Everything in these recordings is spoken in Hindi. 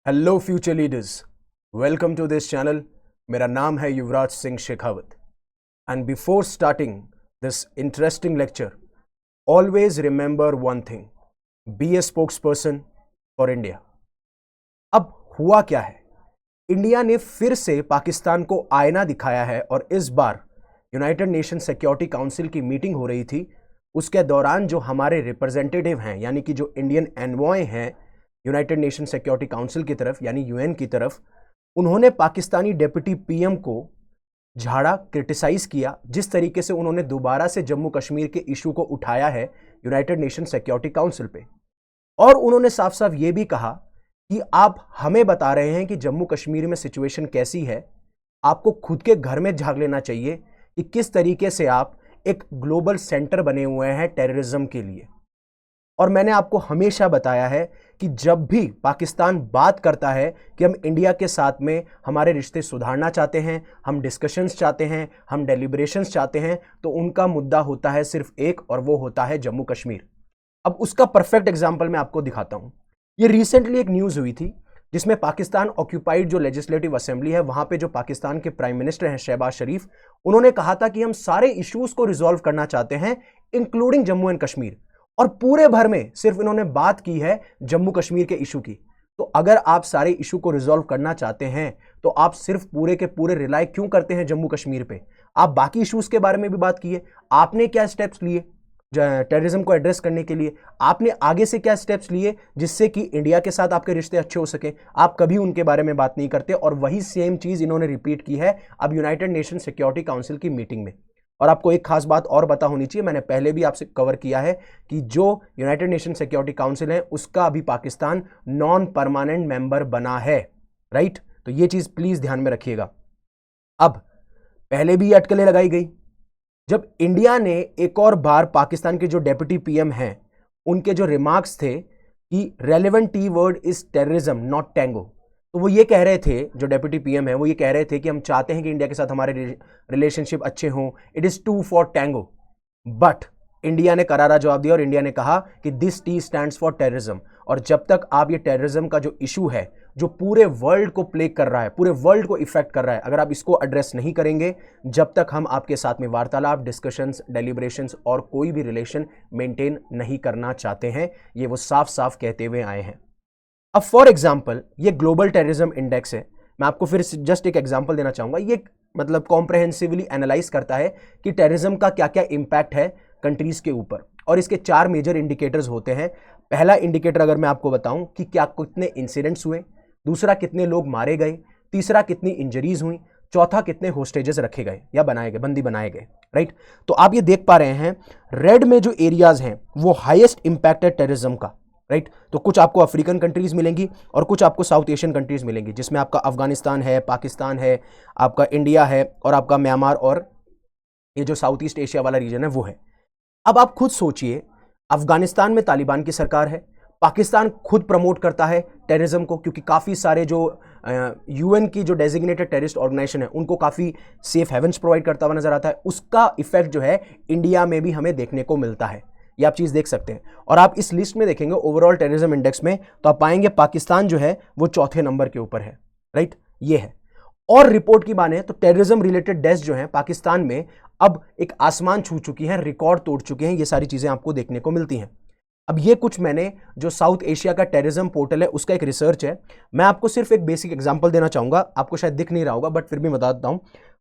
Hello future leaders, welcome to this channel. मेरा नाम है Yuvraj Singh Shekhawat and before starting this interesting lecture always remember one thing, be a spokesperson for India. अब हुआ क्या है, इंडिया ने फिर से पाकिस्तान को आईना दिखाया है और इस बार यूनाइटेड नेशन सिक्योरिटी काउंसिल की मीटिंग हो रही थी। उसके दौरान जो हमारे रिप्रेजेंटेटिव हैं, यानी कि जो इंडियन एनवॉय हैं यूनाइटेड नेशन सिक्योरिटी काउंसिल की तरफ, यानी यूएन की तरफ, उन्होंने पाकिस्तानी डेप्यूटी पीएम को झाड़ा, क्रिटिसाइज किया। जिस तरीके से उन्होंने दोबारा से जम्मू कश्मीर के इशू को उठाया है यूनाइटेड नेशन सिक्योरिटी काउंसिल पे, और उन्होंने साफ साफ ये भी कहा कि आप हमें बता रहे हैं कि जम्मू कश्मीर में सिचुएशन कैसी है, आपको खुद के घर में झांक लेना चाहिए कि किस तरीके से आप एक ग्लोबल सेंटर बने हुए हैं टेररिज्म के लिए। और मैंने आपको हमेशा बताया है कि जब भी पाकिस्तान बात करता है कि हम इंडिया के साथ में हमारे रिश्ते सुधारना चाहते हैं, हम डिस्कशंस चाहते हैं, हम डेलिब्रेशंस चाहते हैं, तो उनका मुद्दा होता है सिर्फ एक, और वो होता है जम्मू कश्मीर। अब उसका परफेक्ट एग्जाम्पल मैं आपको दिखाता हूं। ये रिसेंटली एक न्यूज हुई थी जिसमें पाकिस्तान ऑक्यूपाइड जो लेजिस्लेटिव असेंबली है, वहां पे जो पाकिस्तान के प्राइम मिनिस्टर हैं शहबाज शरीफ, उन्होंने कहा था कि हम सारे इश्यूज को रिजॉल्व करना चाहते हैं इंक्लूडिंग जम्मू एंड कश्मीर, और पूरे भर में सिर्फ इन्होंने बात की है जम्मू कश्मीर के इशू की। तो अगर आप सारे इशू को रिजॉल्व करना चाहते हैं तो आप सिर्फ पूरे के पूरे रिलाई क्यों करते हैं जम्मू कश्मीर पे? आप बाकी इश्यूज के बारे में भी बात कीजिए। आपने क्या स्टेप्स लिए टेररिज्म को एड्रेस करने के लिए? आपने आगे से क्या स्टेप्स लिए जिससे कि इंडिया के साथ आपके रिश्ते अच्छे हो सके? आप कभी उनके बारे में बात नहीं करते, और वही सेम चीज इन्होंने रिपीट की है अब यूनाइटेड नेशन सिक्योरिटी काउंसिल की मीटिंग में। और आपको एक खास बात और पता होनी चाहिए, मैंने पहले भी आपसे कवर किया है कि जो यूनाइटेड नेशन सिक्योरिटी काउंसिल है उसका अभी पाकिस्तान नॉन परमानेंट मेंबर बना है, राइट? तो ये चीज प्लीज ध्यान में रखिएगा। अब पहले भी ये अटकलें लगाई गई जब इंडिया ने एक और बार पाकिस्तान के जो डेप्यूटी पीएम हैं उनके जो रिमार्क्स थे कि relevant T word is terrorism not tango, तो वो ये कह रहे थे, जो डेप्यूटी पीएम है वो ये कह रहे थे कि हम चाहते हैं कि इंडिया के साथ हमारे रिलेशनशिप अच्छे हों, it is two for tango. But India ने करारा जवाब दिया और इंडिया ने कहा कि this T stands for terrorism. और जब तक आप ये टेररिज्म का जो इशू है जो पूरे वर्ल्ड को प्लेग कर रहा है, पूरे वर्ल्ड को इफेक्ट कर रहा है, अगर आप इसको एड्रेस नहीं करेंगे, जब तक हम आपके साथ में वार्तालाप, डिस्कशंस, डेलिब्रेशंस और कोई भी रिलेशन मेंटेन नहीं करना चाहते हैं। ये वो साफ साफ कहते हुए आए हैं। अब फॉर एग्जाम्पल ये ग्लोबल टेररिज्म इंडेक्स है, मैं आपको फिर जस्ट एक एग्जाम्पल देना चाहूंगा। ये मतलब कॉम्प्रहेंसिवली एनालाइज करता है कि टेररिज्म का क्या क्या इंपैक्ट है कंट्रीज के ऊपर, और इसके 4 मेजर इंडिकेटर्स होते हैं। पहला इंडिकेटर अगर मैं आपको बताऊं कि क्या कितने इंसिडेंट्स हुए, दूसरा कितने लोग मारे गए, तीसरा कितनी इंजरीज हुई, चौथा कितने होस्टेजेस रखे गए या बनाए गए, बंदी बनाए गए, राइट? तो आप ये देख पा रहे हैं रेड में जो एरियाज हैं वो हाईएस्ट इंपैक्ट है टेररिज्म का, राइट? तो कुछ आपको अफ्रीकन कंट्रीज मिलेंगी और कुछ आपको साउथ एशियन कंट्रीज मिलेंगी, जिसमें आपका अफगानिस्तान है, पाकिस्तान है, आपका इंडिया है, और आपका म्यांमार, और ये जो साउथ ईस्ट एशिया वाला रीजन है वो है। अब आप खुद सोचिए, अफगानिस्तान में तालिबान की सरकार है, पाकिस्तान खुद प्रमोट करता है टेररिज्म को, क्योंकि काफ़ी सारे जो यूएन की जो डेजिग्नेटेड टेररिस्ट ऑर्गेनाइजेशन है उनको काफ़ी सेफ हेवन्स प्रोवाइड करता हुआ नजर आता है। उसका इफेक्ट जो है इंडिया में भी हमें देखने को मिलता है, ये आप चीज़ देख सकते हैं। और आप इस लिस्ट में देखेंगे ओवरऑल टेररिज्म इंडेक्स में, तो आप पाएंगे पाकिस्तान जो है वो चौथे नंबर के ऊपर है, राइट? ये है। और रिपोर्ट की माने तो टेररिज्म रिलेटेड डेथ्स जो हैं पाकिस्तान में अब एक आसमान छू चुकी हैं, रिकॉर्ड तोड़ चुके हैं। ये सारी चीजें आपको देखने को मिलती हैं। अब ये कुछ मैंने जो साउथ एशिया का टेररिज्म पोर्टल है उसका एक रिसर्च है, मैं आपको सिर्फ एक बेसिक एग्जांपल देना चाहूंगा, आपको शायद दिख नहीं रहा होगा बट फिर भी बता देता हूं।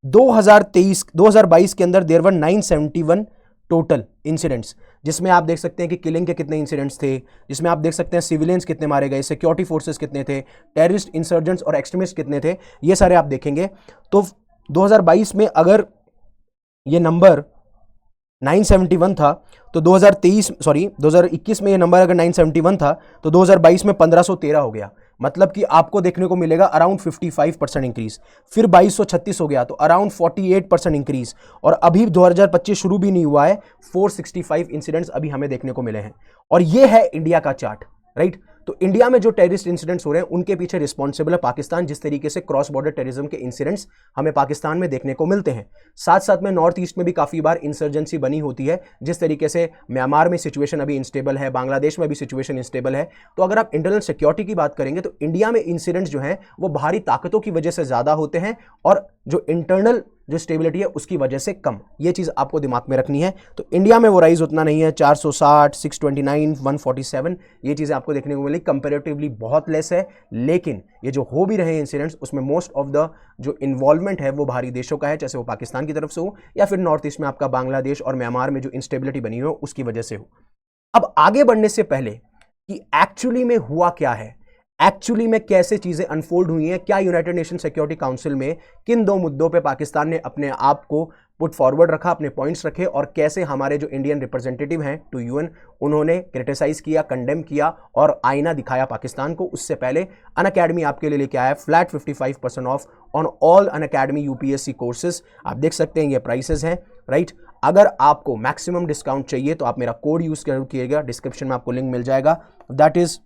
2022 के अंदर देयर वर 971 टोटल इंसिडेंट्स, जिसमें आप देख सकते हैं कि किलिंग के कितने इंसिडेंट्स थे, जिसमें आप देख सकते हैं सिविलियंस कितने मारे गए, सिक्योरिटी फोर्सेस कितने थे, टेररिस्ट, इंसर्जेंट्स और एक्सट्रीमिस्ट कितने थे, ये सारे आप देखेंगे। तो 2022 में अगर ये नंबर 971 था तो 2021 में ये नंबर अगर 971 था तो 2022 में 1513 हो गया। मतलब कि आपको देखने को मिलेगा अराउंड 55% इंक्रीज। फिर 2236 हो गया तो अराउंड 48% इंक्रीज। और अभी 2025 शुरू भी नहीं हुआ है, 465 इंसिडेंट्स अभी हमें देखने को मिले हैं। और ये है इंडिया का चार्ट, राइट? तो इंडिया में जो टेररिस्ट इंसिडेंट्स हो रहे हैं उनके पीछे रिस्पॉन्सिबल है पाकिस्तान, जिस तरीके से क्रॉस बॉर्डर टेररिज्म के इंसिडेंट्स हमें पाकिस्तान में देखने को मिलते हैं। साथ साथ में नॉर्थ ईस्ट में भी काफी बार इंसर्जेंसी बनी होती है, जिस तरीके से म्यांमार में सिचुएशन अभी इंस्टेबल है, बांग्लादेश में भी सिचुएशन इंस्टेबल है। तो अगर आप इंटरनल सिक्योरिटी की बात करेंगे तो इंडिया में इंसिडेंट्स जो हैं वो बाहरी ताकतों की वजह से ज्यादा होते हैं और जो इंटरनल जो स्टेबिलिटी है उसकी वजह से कम। ये चीज आपको दिमाग में रखनी है। तो इंडिया में वो राइज उतना नहीं है, 460, 629, 147 ये चीजें आपको देखने को मिली, कंपैरेटिवली बहुत लेस है। लेकिन ये जो हो भी रहे इंसिडेंट्स उसमें मोस्ट ऑफ द जो इन्वॉल्वमेंट है वो बाहरी देशों का है, चाहे वो पाकिस्तान की तरफ से हो या फिर नॉर्थ ईस्ट में आपका बांग्लादेश और म्यांमार में जो इंस्टेबिलिटी बनी हो उसकी वजह से हो। अब आगे बढ़ने से पहले कि एक्चुअली में हुआ क्या है, एक्चुअली में कैसे चीजें अनफोल्ड हुई हैं, क्या यूनाइटेड नेशन सिक्योरिटी काउंसिल में किन दो मुद्दों पे पाकिस्तान ने अपने आप को पुट फॉरवर्ड रखा, अपने पॉइंट्स रखे, और कैसे हमारे जो इंडियन रिप्रेजेंटेटिव हैं टू यूएन उन्होंने क्रिटिसाइज किया, कंडेम किया और आईना दिखाया पाकिस्तान को। उससे पहले अनअकैडमी आपके लिए लेके आया flat 55% of on all Unacademy UPSC courses. आप देख सकते हैं ये प्राइसेस हैं, राइट। अगर आपको मैक्सिमम डिस्काउंट चाहिए तो आप मेरा कोड यूज कीजिएगा, डिस्क्रिप्शन में आपको लिंक मिल जाएगा। That is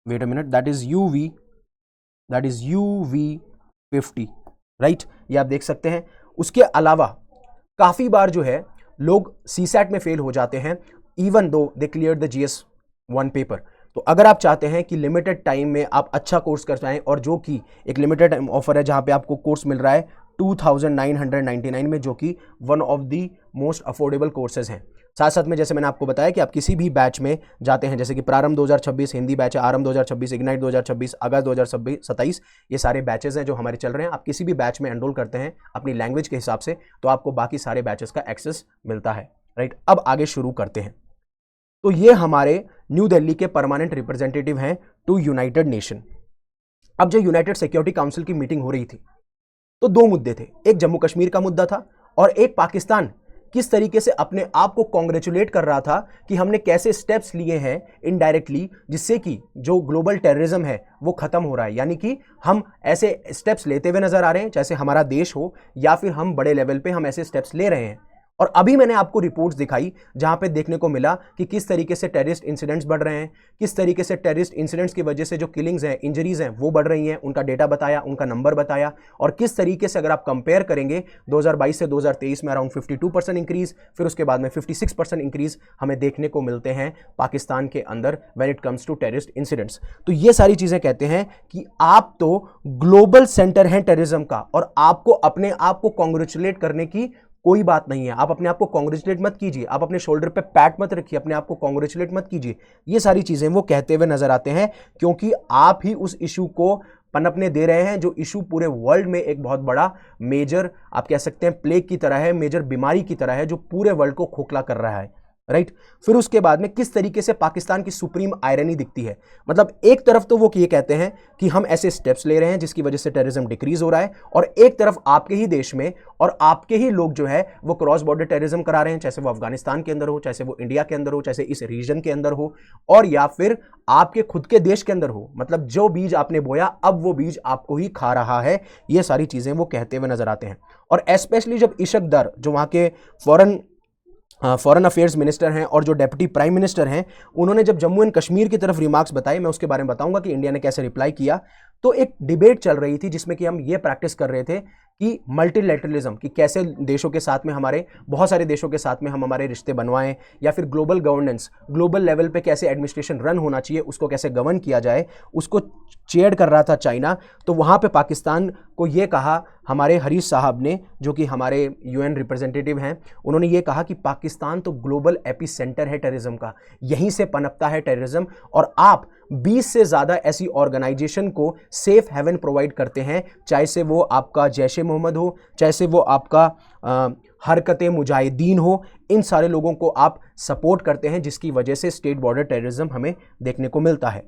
wait a minute, that is UV50, right. ये आप देख सकते हैं। उसके अलावा काफी बार जो है लोग सीसैट में फेल हो जाते हैं even though they clear the GS1 paper. तो अगर आप चाहते हैं कि लिमिटेड टाइम में आप अच्छा कोर्स कर जाएं, और जो कि एक लिमिटेड टाइम ऑफर है जहां पे आपको कोर्स मिल रहा है 2999 में, जो कि one of the most affordable courses हैं। साथ साथ में जैसे मैंने आपको बताया कि आप किसी भी बैच में जाते हैं, जैसे कि प्रारंभ 2026 हिंदी बैच है, आरंभ 2026, इग्नाइट 2026, अगस्त 2027, ये सारे बैचेस हैं जो हमारे चल रहे हैं। आप किसी भी बैच में एनरोल करते हैं अपनी लैंग्वेज के हिसाब से तो आपको बाकी सारे बैचेस का एक्सेस मिलता है, राइट। अब आगे शुरू करते हैं। तो ये हमारे न्यू दिल्ली के परमानेंट रिप्रेजेंटेटिव हैं टू यूनाइटेड नेशन। अब जो यूनाइटेड सिक्योरिटी काउंसिल की मीटिंग हो रही थी तो दो मुद्दे थे, एक जम्मू कश्मीर का मुद्दा था और एक पाकिस्तान किस तरीके से अपने आप को कॉन्ग्रेचुलेट कर रहा था कि हमने कैसे स्टेप्स लिए हैं इनडायरेक्टली जिससे कि जो ग्लोबल टेररिज्म है वो खत्म हो रहा है। यानी कि हम ऐसे स्टेप्स लेते हुए नजर आ रहे हैं, चाहे हमारा देश हो या फिर हम बड़े लेवल पे हम ऐसे स्टेप्स ले रहे हैं। और अभी मैंने आपको रिपोर्ट्स दिखाई जहां पे देखने को मिला कि किस तरीके से टेररिस्ट इंसिडेंट्स बढ़ रहे हैं, किस तरीके से टेररिस्ट इंसिडेंट्स की वजह से जो किलिंग्स हैं, इंजरीज हैं वो बढ़ रही हैं, उनका डेटा बताया, उनका नंबर बताया। और किस तरीके से अगर आप कंपेयर करेंगे 2022 से 2023 में अराउंड 52% इंक्रीज, फिर उसके बाद में 56% इंक्रीज हमें देखने को मिलते हैं पाकिस्तान के अंदर when it comes to terrorist incidents. तो ये सारी चीजें कहते हैं कि आप तो ग्लोबल सेंटर हैं टेररिज्म का और आपको अपने आप को कॉन्ग्रेचुलेट करने की कोई बात नहीं है। आप अपने आप को कॉन्ग्रेचुलेट मत कीजिए, आप अपने शोल्डर पे पैट मत रखिए, अपने आप को कॉन्ग्रेचुलेट मत कीजिए। ये सारी चीजें वो कहते हुए नजर आते हैं क्योंकि आप ही उस इशू को पनपने दे रहे हैं जो इशू पूरे वर्ल्ड में एक बहुत बड़ा मेजर आप कह सकते हैं प्लेग की तरह है, मेजर बीमारी की तरह है जो पूरे वर्ल्ड को खोखला कर रहा है, राइट। फिर उसके बाद में किस तरीके से पाकिस्तान की सुप्रीम आयरनी दिखती है। मतलब एक तरफ तो वो ये कहते हैं कि हम ऐसे स्टेप्स ले रहे हैं जिसकी वजह से टेररिज्म डिक्रीज हो रहा है, और एक तरफ आपके ही देश में और आपके ही लोग जो है वो क्रॉस बॉर्डर टेररिज्म करा रहे हैं, चाहे वो अफगानिस्तान के अंदर हो, चाहे वो इंडिया के अंदर हो, चाहे इस रीजन के अंदर हो, और या फिर आपके खुद के देश के अंदर हो। मतलब जो बीज आपने बोया अब वो बीज आपको ही खा रहा है। ये सारी चीजें वो कहते हुए नजर आते हैं। और स्पेशली जब इशक दर जो वहां के फॉरेन अफेयर्स मिनिस्टर हैं और जो डेप्यूटी प्राइम मिनिस्टर हैं, उन्होंने जब जम्मू एंड कश्मीर की तरफ रिमार्क्स बताए, मैं उसके बारे में बताऊंगा कि इंडिया ने कैसे रिप्लाई किया। तो एक डिबेट चल रही थी जिसमें कि हम ये प्रैक्टिस कर रहे थे कि मल्टीलैटरलिज्म, कि कैसे देशों के साथ में हमारे बहुत सारे देशों के साथ में हम हमारे रिश्ते बनवाएं, या फिर ग्लोबल गवर्नेंस, ग्लोबल लेवल पे कैसे एडमिनिस्ट्रेशन रन होना चाहिए, उसको कैसे गवर्न किया जाए, उसको चेयर कर रहा था चाइना। तो वहाँ पे पाकिस्तान को ये कहा हमारे हरीश साहब ने, जो कि हमारे यूएन रिप्रेजेंटेटिव हैं, उन्होंने ये कहा कि पाकिस्तान तो ग्लोबल एपी सेंटर है टेररिज्म का, यहीं से पनपता है टेररिज्म, और आप 20 से ज़्यादा ऐसी ऑर्गेनाइजेशन को सेफ हेवन प्रोवाइड करते हैं, चाहे से वो आपका जैश ए मोहम्मद हो, चाहे से वो आपका हरकते मुजाहिदीन हो, इन सारे लोगों को आप सपोर्ट करते हैं जिसकी वजह से स्टेट बॉर्डर टेररिज्म हमें देखने को मिलता है।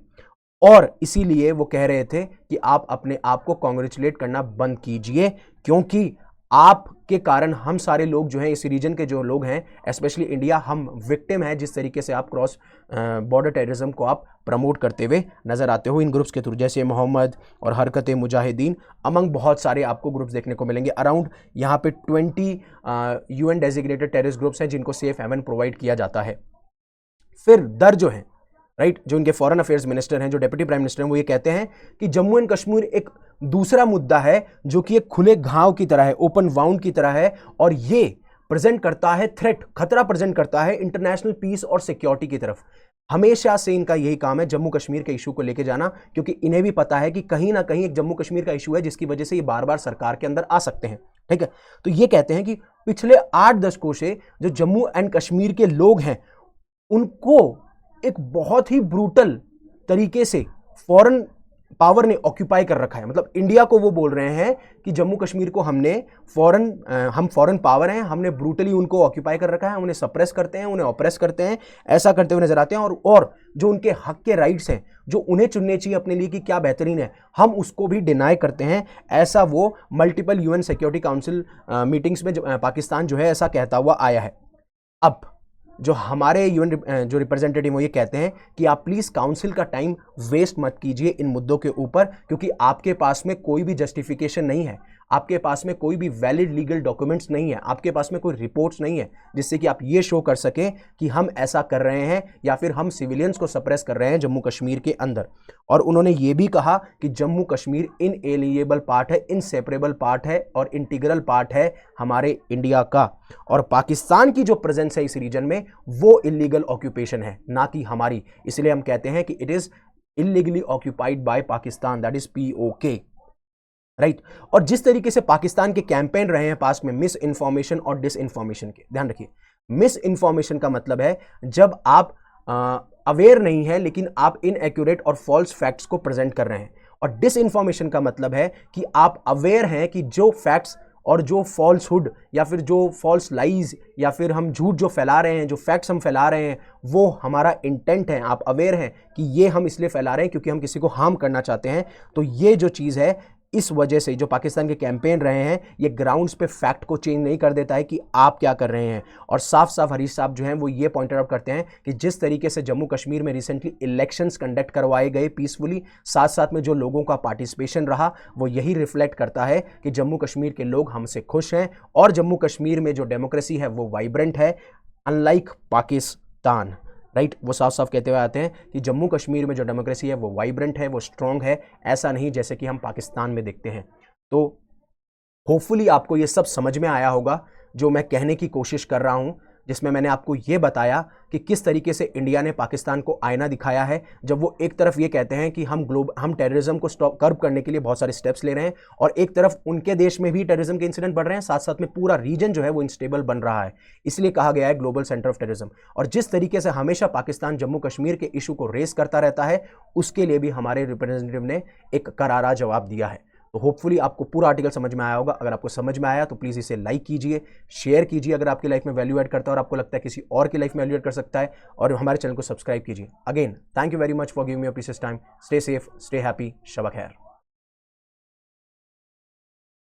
और इसीलिए वो कह रहे थे कि आप अपने आप को कॉन्ग्रेचुलेट करना बंद कीजिए, क्योंकि आपके कारण हम सारे लोग जो हैं इस रीजन के जो लोग हैं स्पेशली इंडिया, हम विक्टिम हैं जिस तरीके से आप क्रॉस बॉर्डर टेररिज्म को आप प्रमोट करते हुए नजर आते हो इन ग्रुप्स के थ्रू, जैसे मोहम्मद और हरकत मुजाहिदीन अमंग बहुत सारे आपको ग्रुप्स देखने को मिलेंगे। अराउंड यहाँ पे 20 यूएन डेजिग्नेटेड टेररिस्ट ग्रुप्स हैं जिनको सेफ हेवन प्रोवाइड किया जाता है। फिर दर जो है, राइट, जो इनके फॉरेन अफेयर्स मिनिस्टर हैं, जो डेप्यूटी प्राइम मिनिस्टर हैं, वो ये कहते हैं कि जम्मू एंड कश्मीर एक दूसरा मुद्दा है जो कि एक खुले घाव की तरह है, ओपन वाउंड की तरह है, और ये प्रेजेंट करता है थ्रेट, खतरा प्रेजेंट करता है इंटरनेशनल पीस और सिक्योरिटी की तरफ। हमेशा से इनका यही काम है जम्मू कश्मीर के इशू को लेके जाना, क्योंकि इन्हें भी पता है कि कहीं ना कहीं एक जम्मू कश्मीर का इशू है जिसकी वजह से ये बार बार सरकार के अंदर आ सकते हैं। ठीक है, तो ये कहते हैं कि पिछले 8 दशकों से जो जम्मू एंड कश्मीर के लोग हैं उनको एक बहुत ही ब्रूटल तरीके से फॉरेन पावर ने ऑक्यूपाई कर रखा है। मतलब इंडिया को वो बोल रहे हैं कि जम्मू कश्मीर को हम फॉरेन पावर हैं, हमने ब्रूटली उनको ऑक्यूपाई कर रखा है, हम उन्हें सप्रेस करते हैं, उन्हें ऑप्रेस करते हैं, ऐसा करते हुए नजर आते हैं। और जो उनके हक के राइट्स हैं, जो उन्हें चुनने चाहिए अपने लिए कि क्या बेहतरीन है, हम उसको भी डिनाई करते हैं। ऐसा वो multiple UN security council meetings में पाकिस्तान जो है ऐसा कहता हुआ आया है। अब जो हमारे यूएन जो रिप्रेजेंटेटिव वो ये कहते हैं कि आप प्लीज काउंसिल का टाइम वेस्ट मत कीजिए इन मुद्दों के ऊपर, क्योंकि आपके पास में कोई भी जस्टिफिकेशन नहीं है, आपके पास में कोई भी वैलिड लीगल डॉक्यूमेंट्स नहीं है, आपके पास में कोई रिपोर्ट्स नहीं है जिससे कि आप ये शो कर सकें कि हम ऐसा कर रहे हैं या फिर हम सिविलियंस को सप्रेस कर रहे हैं जम्मू कश्मीर के अंदर। और उन्होंने ये भी कहा कि जम्मू कश्मीर इनएलिएबल पार्ट है, इनसेपरेबल पार्ट है और इंटीग्रल पार्ट है हमारे इंडिया का, और पाकिस्तान की जो प्रेजेंस है इस रीजन में वो इलीगल ऑक्यूपेशन है, ना कि हमारी। इसलिए हम कहते हैं कि it is illegally occupied by Pakistan, that is POK, right. और जिस तरीके से पाकिस्तान के कैंपेन रहे हैं पास में मिस इन्फॉर्मेशन और डिस इन्फॉर्मेशन के, ध्यान रखिए, मिस इन्फॉर्मेशन का मतलब है जब आप अवेयर नहीं है लेकिन आप इनएक्यूरेट और फॉल्स फैक्ट्स को प्रेजेंट कर रहे हैं, और डिस इन्फॉर्मेशन का मतलब है कि आप अवेयर हैं कि जो फैक्ट्स और जो फॉल्सहुड या फिर जो फॉल्स लाइज या फिर हम झूठ जो फैला रहे हैं, जो फैक्ट्स हम फैला रहे हैं, वो हमारा इंटेंट है, आप अवेयर हैं कि ये हम इसलिए फैला रहे हैं क्योंकि हम किसी को हार्म करना चाहते हैं। तो ये जो चीज़ है, इस वजह से जो पाकिस्तान के कैंपेन रहे हैं, ये ग्राउंड्स पे फैक्ट को चेंज नहीं कर देता है कि आप क्या कर रहे हैं। और साफ साफ हरीश साहब जो हैं वो ये पॉइंट आउट करते हैं कि जिस तरीके से जम्मू कश्मीर में रिसेंटली इलेक्शंस कंडक्ट करवाए गए पीसफुली, साथ साथ में जो लोगों का पार्टिसिपेशन रहा, वो यही रिफ्लेक्ट करता है कि जम्मू कश्मीर के लोग हमसे खुश हैं और जम्मू कश्मीर में जो डेमोक्रेसी है वो वाइब्रेंट है, अनलाइक पाकिस्तान, राइट। वो साफ साफ कहते हुए आते हैं कि जम्मू कश्मीर में जो डेमोक्रेसी है वो वाइब्रेंट है, वो स्ट्रॉन्ग है, ऐसा नहीं जैसे कि हम पाकिस्तान में देखते हैं। तो होपफुली आपको ये सब समझ में आया होगा जो मैं कहने की कोशिश कर रहा हूँ, जिसमें मैंने आपको ये बताया कि किस तरीके से इंडिया ने पाकिस्तान को आईना दिखाया है, जब वो एक तरफ ये कहते हैं कि हम टेररिज्म को स्टॉप कर्ब करने के लिए बहुत सारे स्टेप्स ले रहे हैं, और एक तरफ उनके देश में भी टेररिज्म के इंसिडेंट बढ़ रहे हैं, साथ साथ में पूरा रीजन जो है वो इनस्टेबल बन रहा है। इसलिए कहा गया है ग्लोबल सेंटर ऑफ टेररिज्म। और जिस तरीके से हमेशा पाकिस्तान जम्मू कश्मीर के इशू को रेस करता रहता है, उसके लिए भी हमारे रिप्रेजेंटेटिव ने एक करारा जवाब दिया है। तो होपफुली आपको पूरा आर्टिकल समझ में आया होगा। अगर आपको समझ में आया तो प्लीज़ इसे लाइक कीजिए, शेयर कीजिए अगर आपकी लाइफ में वैल्यू ऐड करता है और आपको लगता है किसी और की लाइफ में वैल्यू ऐड कर सकता है, और हमारे चैनल को सब्सक्राइब कीजिए। Again thank you very much for giving me your precious time. Stay safe, stay happy, शब खैर।